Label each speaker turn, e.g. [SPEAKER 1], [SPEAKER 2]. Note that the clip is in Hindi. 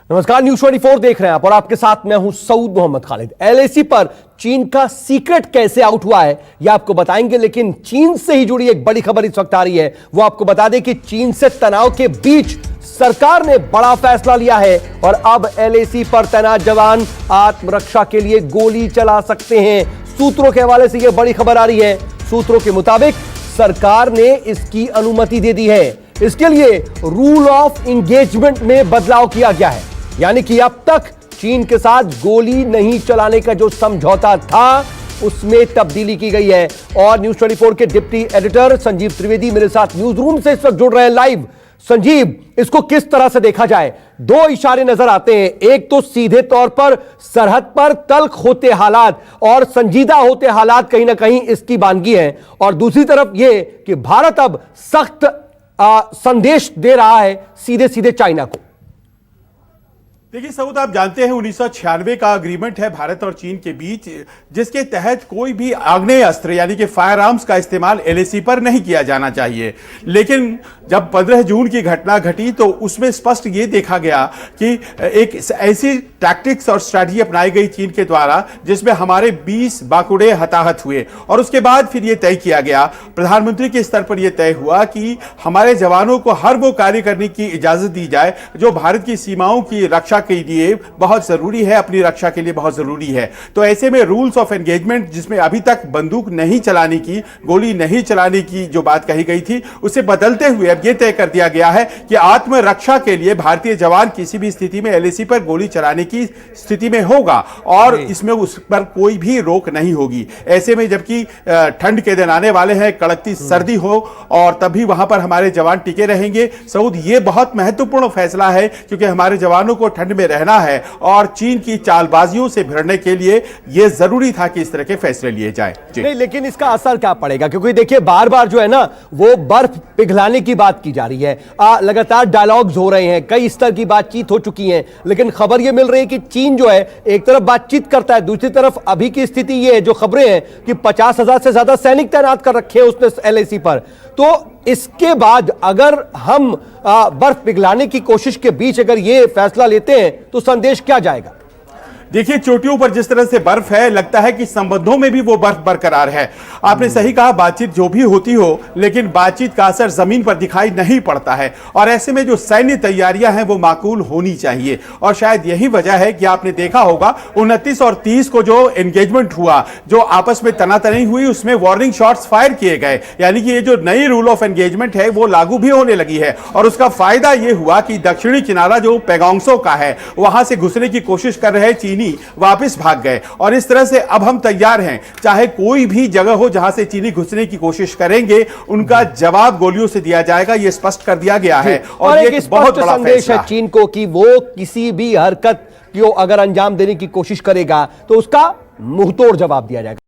[SPEAKER 1] नमस्कार, न्यूज़ 24 देख रहे हैं आप और आपके साथ मैं हूं सऊद मोहम्मद खालिद। एलएसी पर चीन का सीक्रेट कैसे आउट हुआ है यह आपको बताएंगे, लेकिन चीन से ही जुड़ी एक बड़ी खबर इस वक्त आ रही है। वो आपको बता दें कि चीन से तनाव के बीच सरकार ने बड़ा फैसला लिया है और अब एलएसी पर तैनात जवान आत्मरक्षा के लिए गोली चला सकते हैं। सूत्रों के हवाले से यह बड़ी खबर आ रही है। सूत्रों के मुताबिक सरकार ने इसकी अनुमति दे दी है। इसके लिए रूल ऑफ एंगेजमेंट में बदलाव किया गया है, यानी कि अब तक चीन के साथ गोली नहीं चलाने का जो समझौता था उसमें तब्दीली की गई है। और न्यूज़ 24 के डिप्टी एडिटर संजीव त्रिवेदी मेरे साथ न्यूज रूम से इस वक्त जुड़ रहे हैं लाइव। संजीव, इसको किस तरह से देखा जाए? दो इशारे नजर आते हैं, एक तो सीधे तौर पर सरहद पर तल्ख होते हालात और संजीदा होते हालात कहीं ना कहीं इसकी वानगी है, और दूसरी तरफ यह कि भारत अब सख्त संदेश दे रहा है सीधे सीधे चाइना को।
[SPEAKER 2] देखिए सऊद, आप जानते हैं 1996 का अग्रीमेंट है भारत और चीन के बीच, जिसके तहत कोई भी आग्नेय अस्त्र यानी कि फायर आर्म्स का इस्तेमाल एलएसी पर नहीं किया जाना चाहिए। लेकिन जब 15 जून की घटना घटी तो उसमें स्पष्ट ये देखा गया कि एक ऐसी टैक्टिक्स और स्ट्रैटेजी अपनाई गई चीन के द्वारा जिसमें हमारे 20 बाकुड़े हताहत हुए। और उसके बाद फिर यह तय किया गया, प्रधानमंत्री के स्तर पर यह तय हुआ कि हमारे जवानों को हर वो कार्य करने की इजाजत दी जाए जो भारत की सीमाओं की रक्षा के लिए बहुत जरूरी है, अपनी रक्षा के लिए बहुत जरूरी है। तो ऐसे में रूल्स ऑफ एंगेजमेंट, जिसमें अभी तक बंदूक नहीं चलाने की, गोली नहीं चलाने की जो बात कही गई थी, उसे बदलते हुए अब यह तय कर दिया गया है कि आत्मरक्षा के लिए भारतीय जवान किसी भी स्थिति में एलएसी पर गोली चलाने की स्थिति में होगा और इसमें उस पर कोई भी रोक नहीं होगी। ऐसे में जबकि ठंड के दिन आने वाले हैं, कड़कती सर्दी हो और तभी वहां पर हमारे जवान टिके रहेंगे। सऊद, यह बहुत महत्वपूर्ण फैसला है क्योंकि हमारे जवानों को ठंड में रहना है और चीन की चालबाजियों से भिड़ने के लिए यह जरूरी था कि इस तरह के फैसले लिए जाएं।
[SPEAKER 1] नहीं, लेकिन इसका असर क्या पड़ेगा? क्योंकि देखिए बार बार जो है ना वो बर्फ पिघलाने की बात की जा रही है, लगातार डायलॉग्स हो रहे हैं, कई स्तर की बातचीत हो चुकी है, लेकिन खबर यह मिल रही है कि चीन जो है एक तरफ बातचीत करता है, दूसरी तरफ अभी की स्थिति यह है, जो खबरें हैं कि 50,000 से ज्यादा सैनिक तैनात कर रखे हैं उसने एलएसी पर। तो इसके बाद अगर हम बर्फ पिघलाने की कोशिश के बीच अगर यह फैसला लेते हैं तो संदेश क्या जाएगा?
[SPEAKER 2] देखिए, चोटियों पर जिस तरह से बर्फ है, लगता है कि संबंधों में भी वो बर्फ बरकरार है। आपने सही कहा, बातचीत जो भी होती हो, लेकिन बातचीत का असर जमीन पर दिखाई नहीं पड़ता है। और ऐसे में जो सैन्य तैयारियां हैं वो माकूल होनी चाहिए। और शायद यही वजह है कि आपने देखा होगा 29 और 30 को जो एंगेजमेंट हुआ, जो आपस में तनातनी हुई, उसमें वार्निंग शॉट्स फायर किए गए। यानी कि ये जो नई रूल ऑफ एंगेजमेंट है वो लागू भी होने लगी है। और उसका फायदा यह हुआ कि दक्षिणी किनारा जो पैगोंगसो का है, वहां से घुसने की कोशिश कर रहे चीनी वापस भाग गए। और इस तरह से अब हम तैयार हैं, चाहे कोई भी जगह हो जहां से चीनी घुसने की कोशिश करेंगे, उनका जवाब गोलियों से दिया जाएगा, यह स्पष्ट कर दिया गया है। और ये एक बहुत बड़ा
[SPEAKER 1] संदेश है चीन को कि वो किसी भी हरकत को अगर अंजाम देने की कोशिश करेगा तो उसका मुंहतोड़ जवाब दिया जाएगा।